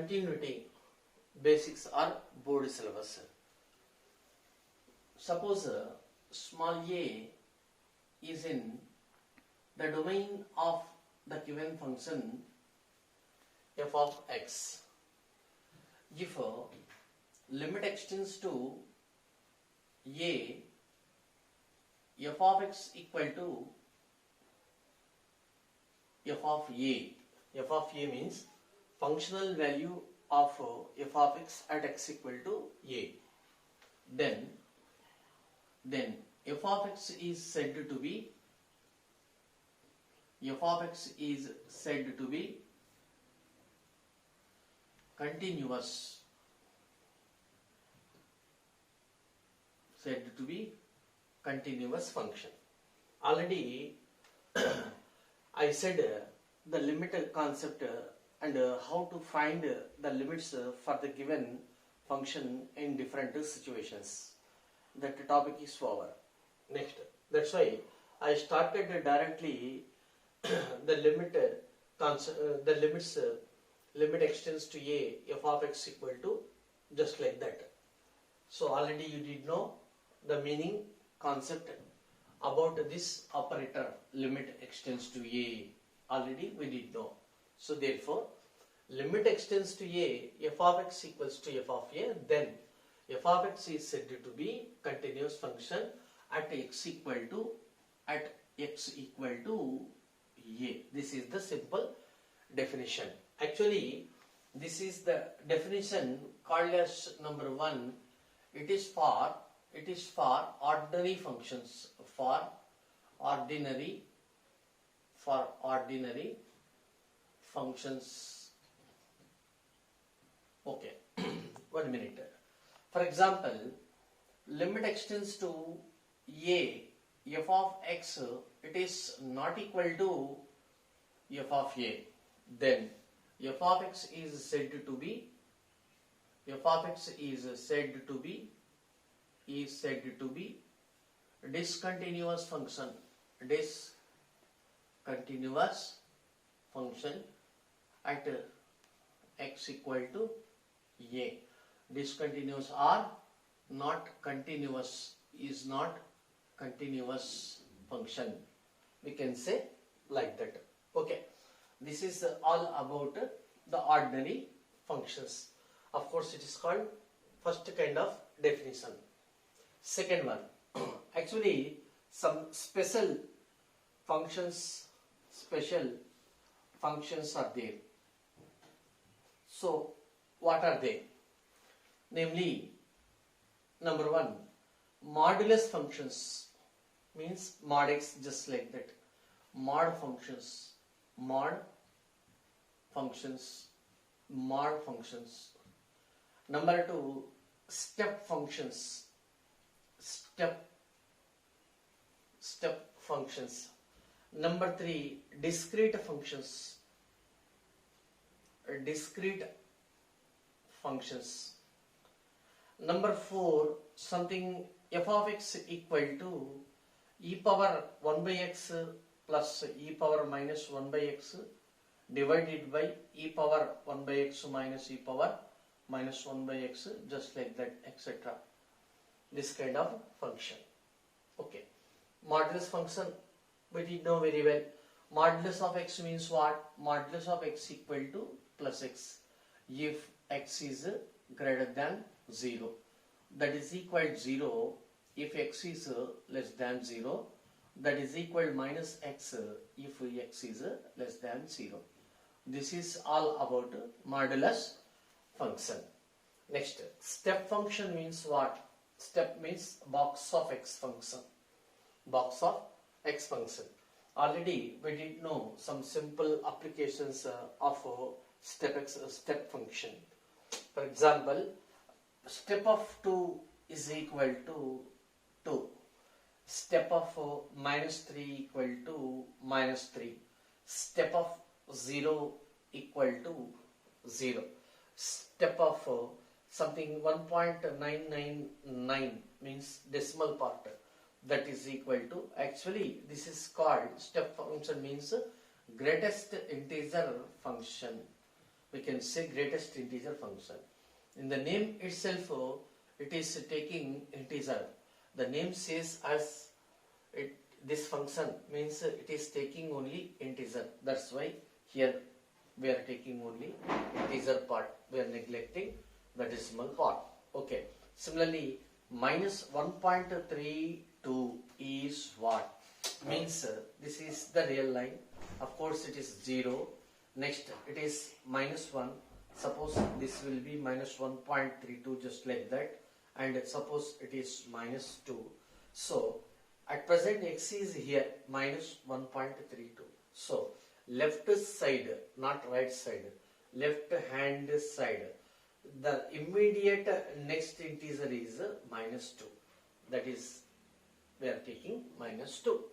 continuity basics or board syllabus. Suppose small a is in the domain of the given function f of x. If limit extends to a, f of x equal to f of a. F of a means functional value of f of x at x equal to a. Then f of x is said to be continuous. Said to be continuous function. Already I said the limit concept and how to find the limits for the given function in different situations. That topic is over. Next, that's why I started directly the limit concept, limit extends to a, f of x equal to, just like that. So already you did know the meaning concept about this operator limit extends to a. Already we did know. So therefore limit extends to a, f of x equals to f of a, then f of x is said to be continuous function at x equal to a. This is the simple definition. Actually this is the definition called as number 1. It is for ordinary functions, for ordinary functions. Okay. 1 minute. For example, limit extends to a, f of x, it is not equal to f of a. Then f of x is said to be discontinuous function. Discontinuous function at x equal to a. Discontinuous or not continuous, is not continuous function. We can say like that. Okay. This is all about the ordinary functions. Of course, it is called first kind of definition. Second one, actually some special functions are there. So what are they? Namely, number 1, modulus functions, means mod x, just like that. Mod functions. Number 2, step functions. Step functions. Number 3, discrete functions. Number 4, something f of x equal to e power 1 by x plus e power minus 1 by x divided by e power 1 by x minus e power minus 1 by x, just like that, etc. This kind of function. Okay. Modulus function, we did know very well. Modulus of x means what? Modulus of x equal to plus x. If x is greater than 0. That is equal to 0 if x is less than 0. That is equal to minus x if x is less than 0. This is all about modulus function. Next, step function means what? Step means box of x function. Box of x function. Already we did know some simple applications of step function. For example, step of 2 is equal to 2. Step of minus 3 equal to minus 3. Step of 0 equal to 0. Step of something 1.999 means decimal part, that is equal to, actually this is called step function, means greatest integer function. we can say greatest integer function. In the name itself, it is taking integer. The name says as this function means it is taking only integer. That's why here we are taking only integer part. We are neglecting the decimal part. Okay. Similarly, minus 1.32 is what? Means this is the real line. Of course, it is 0. Next, it is minus 1. Suppose this will be minus 1.32, just like that. And suppose it is minus 2. So, at present x is here minus 1.32. So, left side, not right side, left hand side, the immediate next integer is minus 2. That is, we are taking minus 2.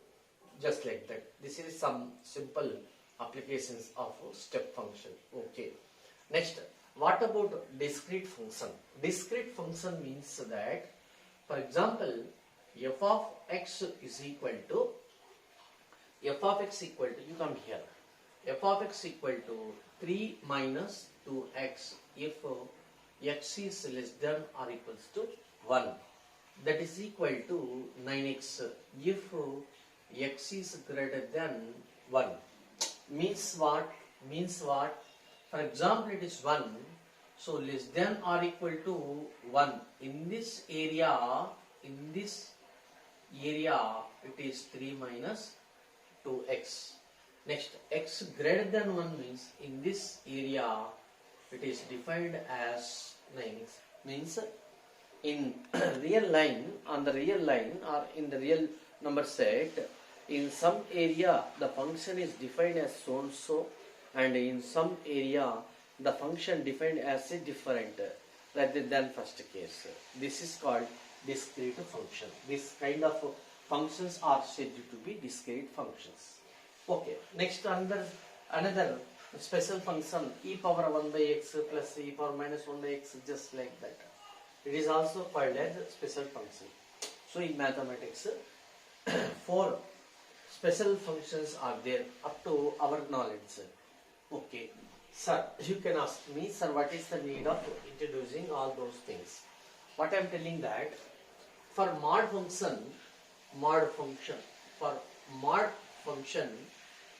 Just like that. This is some simple applications of step function. Okay. Next, what about discrete function? Discrete function means that, for example, f of x is equal to, you come here, f of x equal to 3 minus 2x if x is less than or equals to 1. That is equal to 9x if x is greater than 1. Means what? For example, it is 1. So less than or equal to 1. In this area, it is 3 minus 2x. Next, x greater than 1 means in this area it is defined as 9. Means in real line, on the real line or in the real number set, in some area the function is defined as so and so, and in some area the function defined as a different rather than first case. This is called discrete function. This kind of functions are said to be discrete functions. Okay, next another special function, e power 1 by x plus e power minus 1 by x, just like that. It is also called as a special function. So in mathematics, 4 special functions are there up to our knowledge. Okay, sir, you can ask me, sir, what is the need of introducing all those things? What I am telling that, for mod function,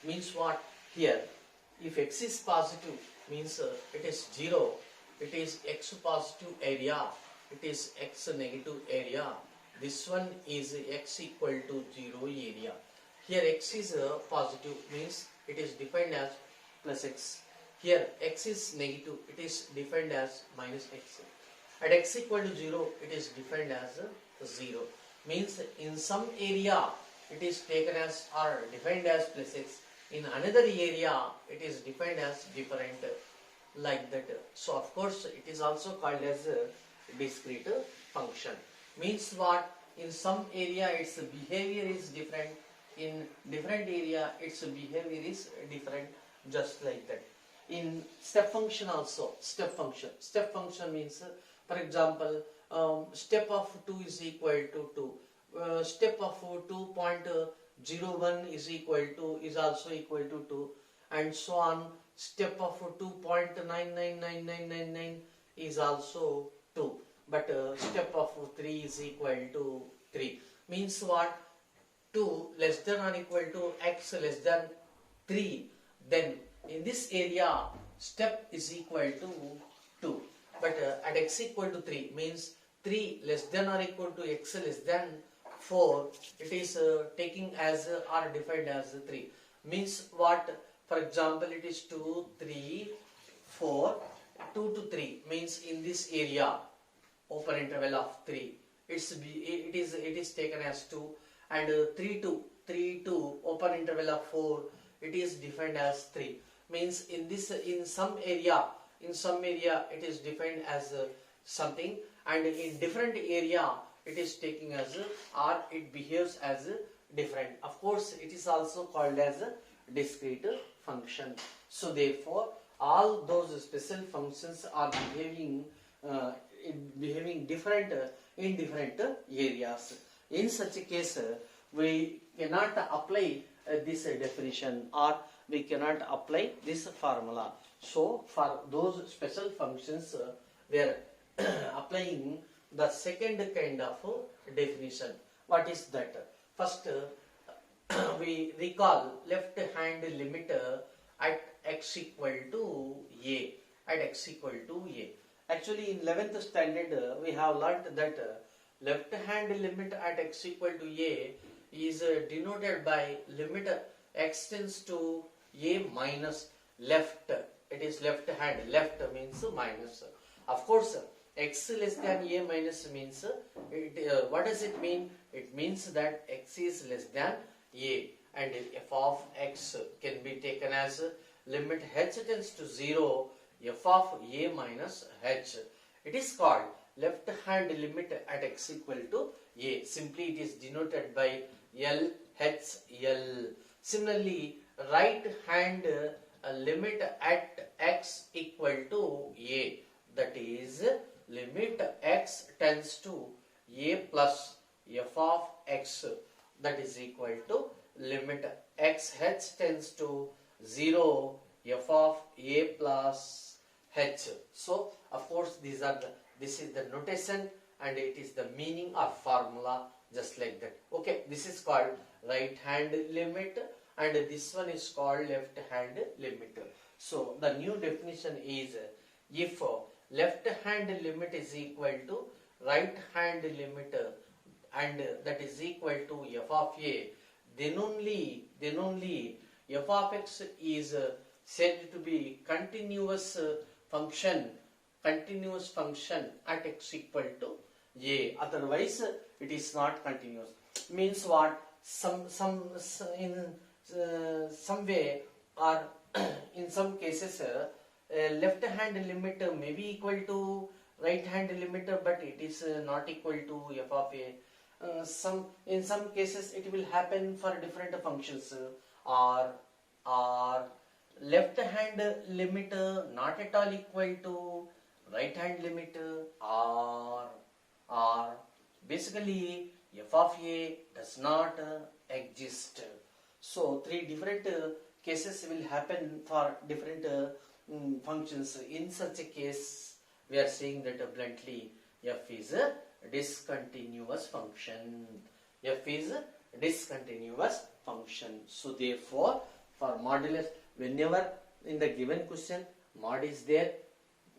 means what? Here, if x is positive, means it is 0, it is x positive area, it is x negative area. This one is x equal to 0 area. Here x is positive, means it is defined as plus x. Here x is negative, it is defined as minus x. At x equal to 0, it is defined as 0. Means in some area it is taken as or defined as plus x. In another area it is defined as different, like that. So of course it is also called as a discrete function. Means what? In some area its behavior is different, in different area its behavior is different, just like that. In step function also, step function means, for example, step of 2 is equal to 2, step of 2.01 is also equal to 2, and so on. Step of 2.999999 is also 2, but step of 3 is equal to 3. Means what? 2 less than or equal to x less than 3, then in this area step is equal to 2, but at x equal to 3 means 3 less than or equal to x less than 4, it is taking as or defined as 3. Means what? For example, it is 2, 3, 4, 2 to 3 means in this area open interval of 3, it is taken as 2, and 3 to open interval of 4, it is defined as 3. Means in some area it is defined as something, and in different area it is taking as or it behaves as different. Of course it is also called as a discrete function. So therefore all those special functions are behaving different in different areas. In such a case, we cannot apply this definition, or we cannot apply this formula. So for those special functions, we are applying the second kind of definition. What is that? First, we recall left hand limit at x equal to a. At x equal to a. Actually, in 11th standard, we have learnt that left hand limit at x equal to a is denoted by limit x tends to a minus left. It is left hand. Left means minus. Of course, x less than a minus means what does it mean? It means that x is less than a, and f of x can be taken as limit h tends to 0 f of a minus h. It is called left hand limit at x equal to a. Simply it is denoted by L h L. Similarly, right hand limit at x equal to a, that is limit x tends to a plus f of x, that is equal to limit x h tends to 0 f of a plus h. So of course this is the notation, and it is the meaning of formula, just like that. Okay, this is called right hand limit, and this one is called left hand limit. So the new definition is, if left hand limit is equal to right hand limit, and that is equal to f of a, then only f of x is said to be continuous function at x equal to a. Otherwise it is not continuous. Means what? In some way, or in some cases, left hand limit may be equal to right hand limit, but it is not equal to f of a. In some cases it will happen for different functions, or left hand limit not at all equal to right hand limit, or basically f of a does not exist. So three different cases will happen for different functions. In such a case, we are saying that bluntly f is a discontinuous function. F is a discontinuous function. So therefore, for modulus, whenever in the given question mod is there,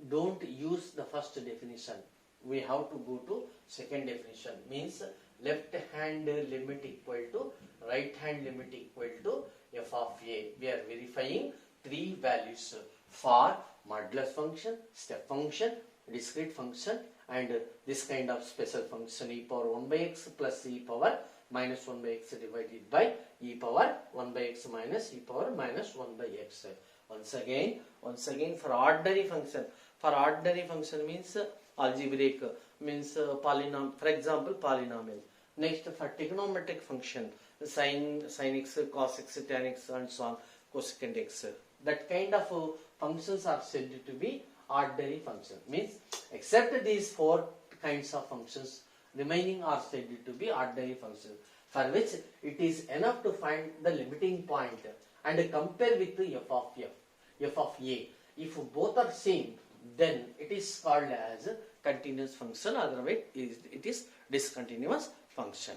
don't use the first definition. We have to go to second definition. Means left hand limit equal to right hand limit equal to f of a. We are verifying three values for modulus function, step function, discrete function, and this kind of special function, e power 1 by x plus e power minus 1 by x divided by e power 1 by x minus e power minus 1 by x. Once again for ordinary function. For ordinary function means algebraic, means polynomial. For example, polynomial. Next, for trigonometric function, sin x, cos x, tan x, and so on, cosecant x. That kind of functions are said to be ordinary function. Means except these four kinds of functions, remaining are said to be ordinary functions, for which it is enough to find the limiting point and compare with the f of a. If both are same, then it is called as a continuous function, otherwise it is discontinuous function.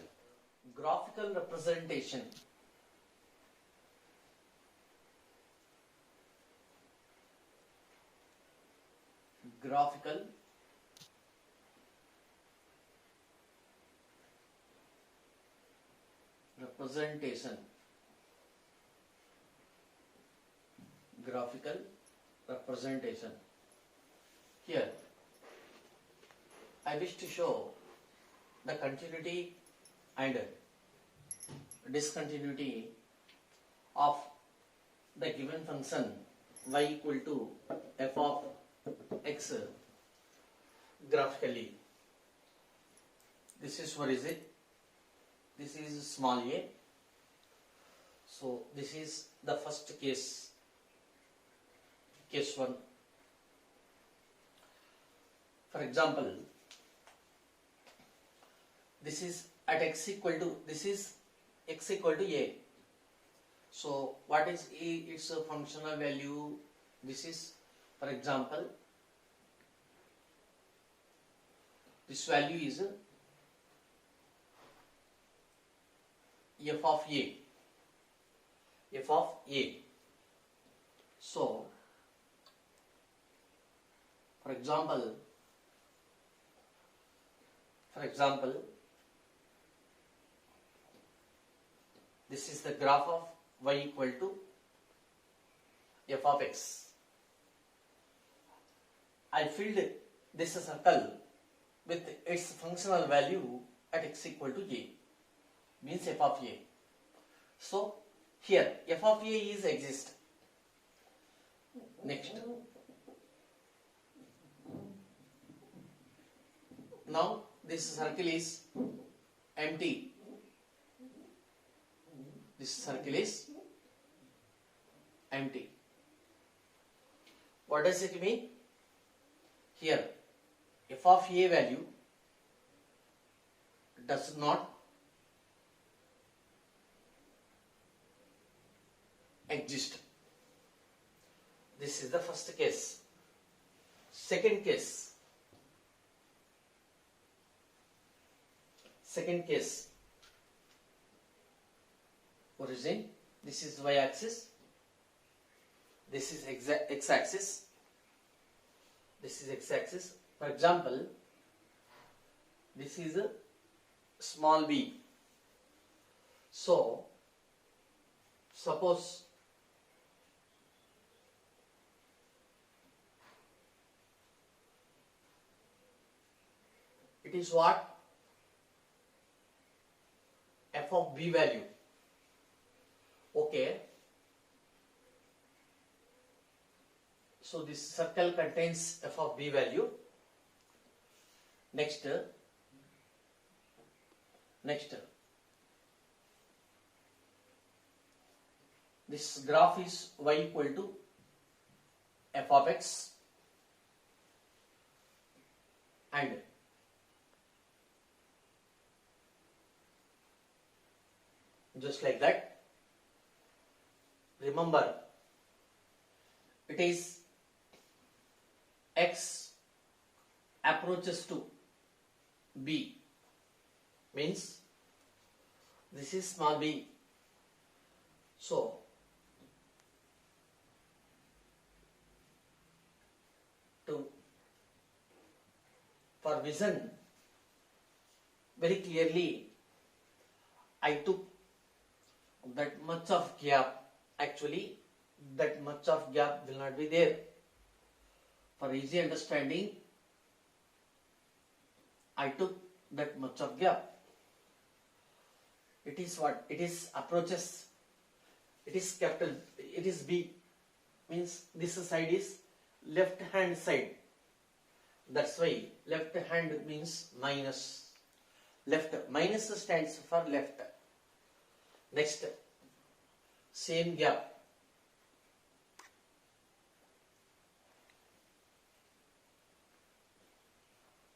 Graphical representation. Graphical representation. Graphical representation. Here I wish to show the continuity and discontinuity of the given function y equal to f of x graphically. This is, what is it? This is small a. So this is the first case, case 1. For example, this is at x equal to, this is x equal to a. So what is its functional value? This is, for example, this value is f of a. F of a. So, for example, this is the graph of y equal to f of x. I filled this circle with its functional value at x equal to a, means f of a. So here f of a is exist. Next, now this circle is empty. This circle is empty. What does it mean? Here f of a value does not exist. This is the first case. Second case, origin, this is y axis, this is x axis, this is x axis. For example, this is a small b. So suppose it is what? F of b value. Okay. So this circle contains f of b value. Next, this graph is y equal to f of x, and just like that. Remember, it is x approaches to b, means this is small b. So for vision very clearly, I took that much of gap. Actually, that much of gap will not be there. For easy understanding, I took that much of gap. It is what? It is approaches. It is capital. It is B. Means this side is left hand side. That's why left hand means minus. Left. Minus stands for left. Next, same gap.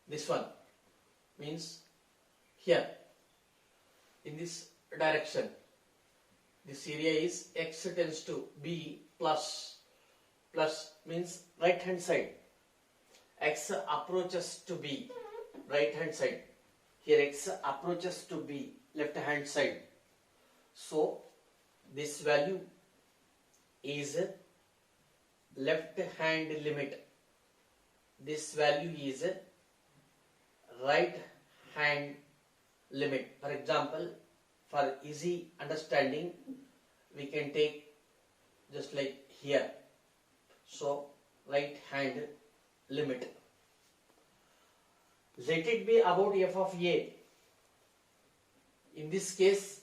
This one means here in this direction, this area is x tends to b plus means right hand side. X approaches to b, right hand side. Here x approaches to b, left hand side. So this value is left hand limit. This value is right hand limit. For example, for easy understanding, we can take just like here. So right hand limit. Let it be about f of a. In this case,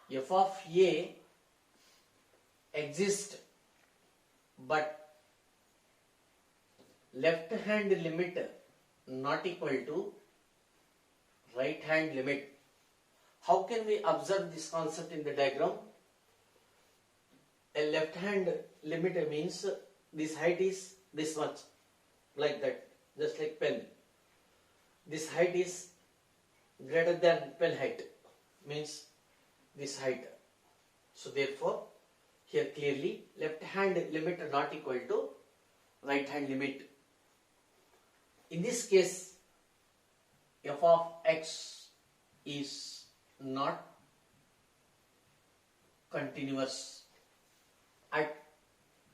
f of a exists, but left hand limit not equal to right hand limit. How can we observe this concept in the diagram? A left hand limit means this height is this much, like that, just like pen. This height is greater than pen height, means this height. So therefore, here clearly left hand limit not equal to right hand limit. In this case, f of x is not continuous at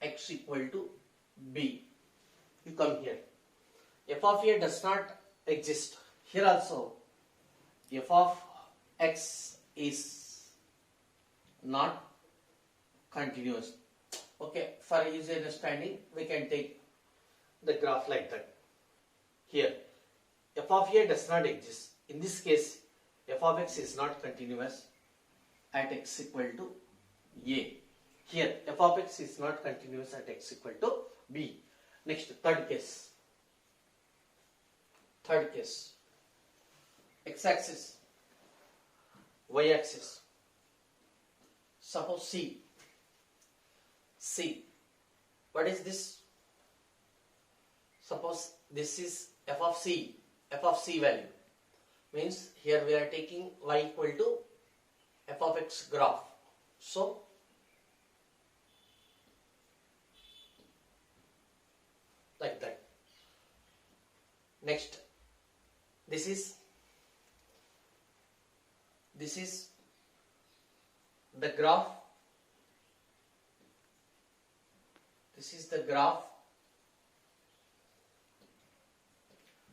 x equal to b. You come here. F of a does not exist. Here also, f of x is not continuous. Okay, for easy understanding, we can take the graph like that. Here, f of a does not exist. In this case, f of x is not continuous at x equal to a. Here, f of x is not continuous at x equal to b. Next, third case. Third case. X-axis, y-axis. Suppose C. C. What is this? Suppose this is f of c. F of c value. Means here we are taking y equal to f of x graph. So, like that. Next, this is the graph. This is the graph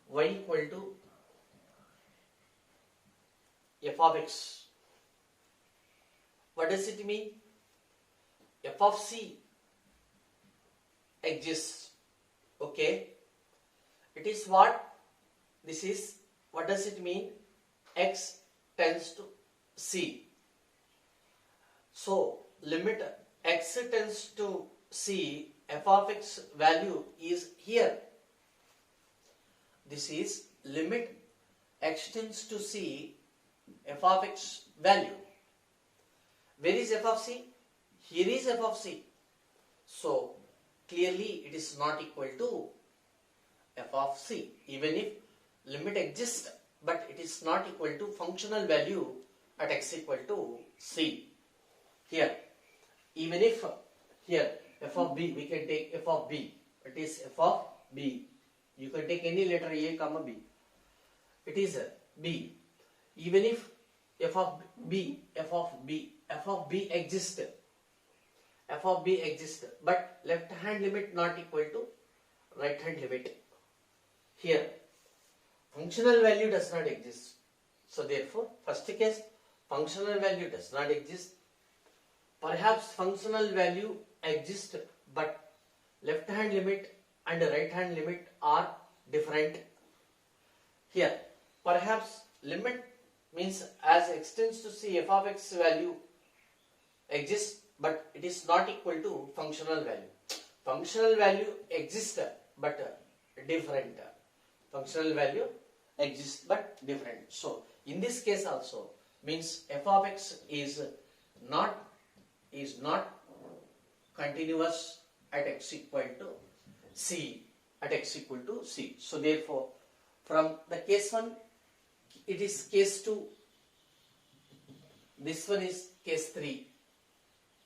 y equal to f of x. What does it mean? F of c exists. Okay. It is what? This is, what does it mean? X tends to c. So, limit x tends to c, f of x value is here. This is limit x tends to c, f of x value. Where is f of c? Here is f of c. So, clearly it is not equal to f of c. Even if limit exists, but it is not equal to functional value at x equal to c. Here, even if here f of b, we can take f of b. It is f of b. You can take any letter a comma b. It is b. Even if f of b exists, but left hand limit not equal to right hand limit. Here, functional value does not exist. So therefore, first case, functional value does not exist. Perhaps functional value exists, but left hand limit and right hand limit are different. Here, perhaps limit means as x tends to c, f of x value exists, but it is not equal to functional value. Functional value exists, but different. Functional value exists, but different. So, in this case also, means f of x is not continuous at x equal to c, So therefore, from the case 1, it is case 2. This one is case 3.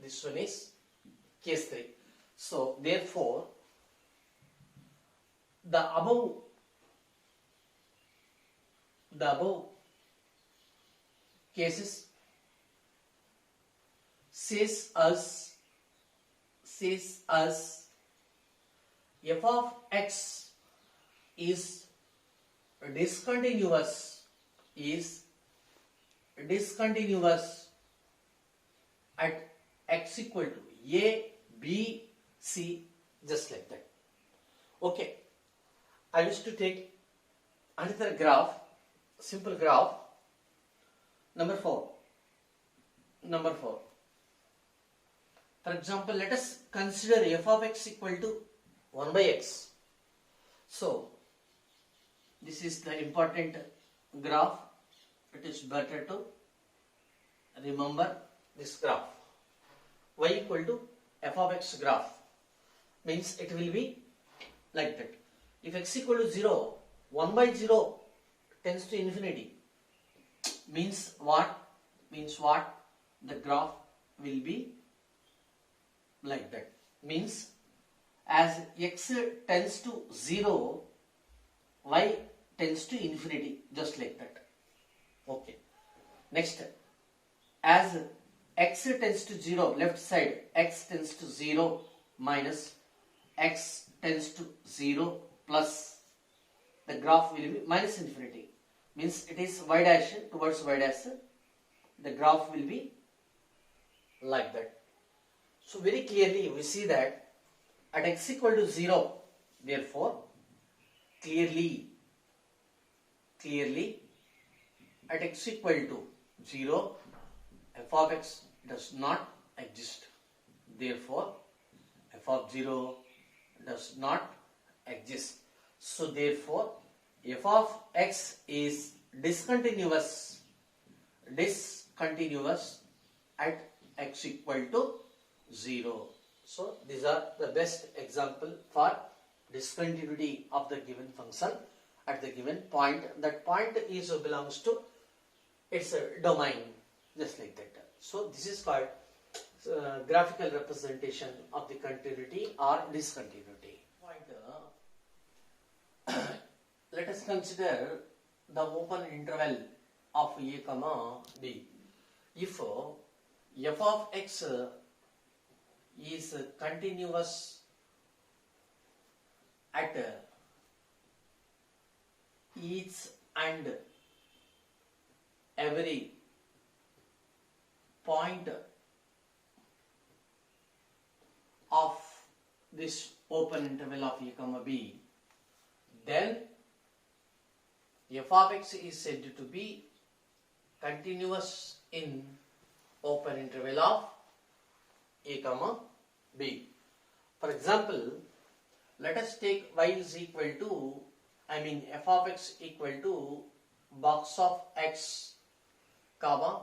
This one is case 3. So therefore, the above cases says us f of x is discontinuous at x equal to a, b, c, just like that. Okay, I wish to take another graph, simple graph, number 4. For example, let us consider f of x equal to 1 by x. So, this is the important graph. It is better to remember this graph. Y equal to f of x graph means it will be like that. If x equal to 0, 1 by 0 tends to infinity. Means what? the graph will be like that. Means as x tends to 0, y tends to infinity, just like that. Okay. Next, as x tends to 0, left side, x tends to 0 minus x tends to 0 plus, the graph will be minus infinity. Means it is y dash towards y dash, the graph will be like that. So very clearly we see that at x equal to 0, therefore clearly at x equal to 0, f of x does not exist. Therefore f of 0 does not exist. So therefore f of x is discontinuous at x equal to 0. So these are the best example for discontinuity of the given function at the given point. That point is belongs to its domain, just like that. So this is called graphical representation of the continuity or discontinuity. Let us consider the open interval of a comma b. If f of x is continuous at each and every point of this open interval of a comma b, then f of x is said to be continuous in open interval of a comma b. For example, let us take y is equal to, f of x equal to box of x comma,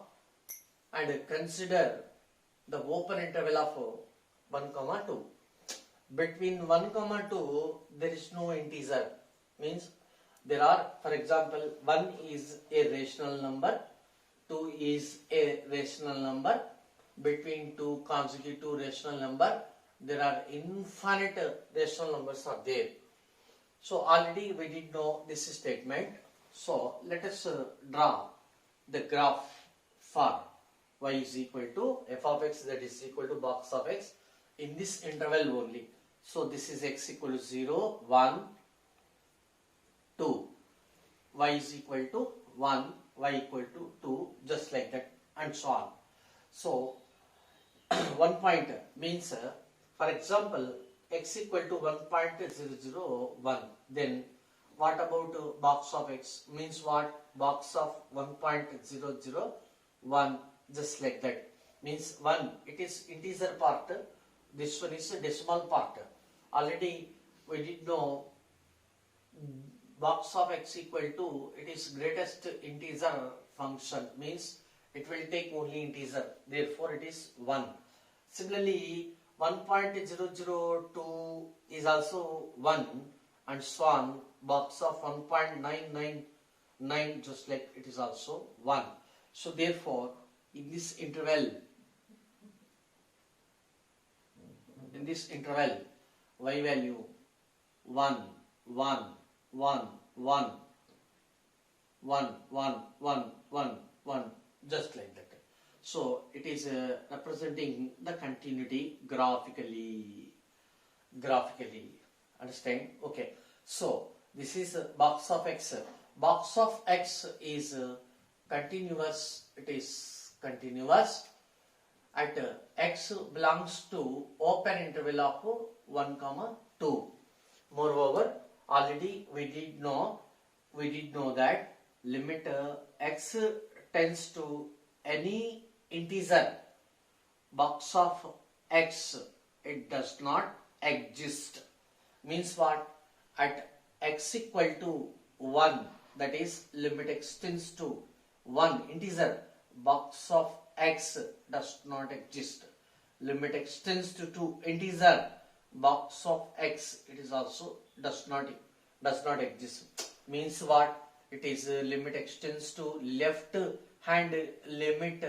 and consider the open interval of 1 comma 2. Between 1 comma 2 there is no integer. Means there are, for example, 1 is a rational number, 2 is a rational number. Between two consecutive rational number there are infinite rational numbers are there. So already we did know this statement. So let us draw the graph for y is equal to f of x, that is equal to box of x in this interval only. So this is x equal to 0, 1, 2, y is equal to 1, y equal to 2, just like that, and so on. So 1 point means, for example, x equal to 1.001, then what about box of x? Means what? Box of 1.001, just like that. Means 1, it is integer part, this one is a decimal part. Already we did know box of x equal to, it is greatest integer function, means it will take only integer, therefore it is 1. Similarly 1.002 is also 1, and so on. Box of 1.999, just like it is also 1. So therefore in this interval y value 1, 1, 1, 1, 1, 1, 1, 1, 1, just like that. So it is representing the continuity graphically. Understand? Okay. So this is box of x. Box of x is continuous. It is continuous at x belongs to open interval of 1 comma 2. Moreover, already we did know that limit x tends to any integer, box of x, it does not exist. Means what? At x equal to 1, that is limit x tends to 1 integer, box of x does not exist. Limit x tends to 2 integer, box of x, it is also does not exist. Means what? It is limit x tends to left hand limit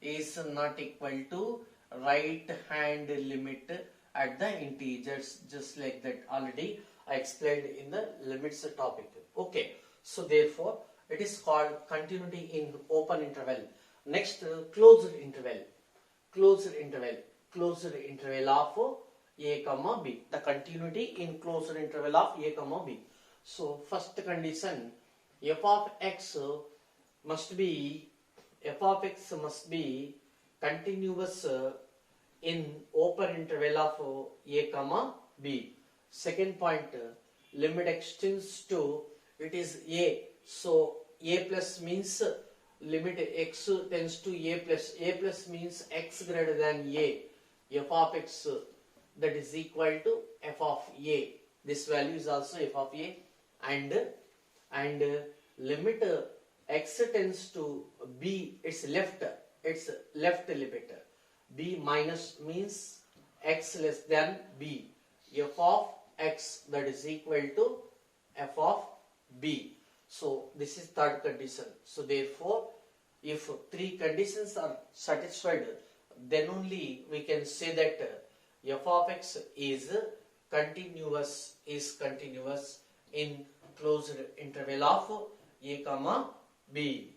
is not equal to right hand limit at the integers, just like that already I explained in the limits topic. Okay, so therefore it is called continuity in open interval. Next, closed interval. Closed interval. Closed interval of a comma b. The continuity in closed interval of a comma b. So first condition, f of x must be continuous in open interval of a comma b. Second point, limit extends to, it is a, so a plus means limit x tends to a plus means x greater than a, f of x that is equal to f of a. This value is also f of a, and limit x tends to b, it's left limit. B minus means x less than b, f of x that is equal to f of b. So this is third condition. So therefore, if three conditions are satisfied, then only we can say that f of x is continuous in closed interval of a comma b.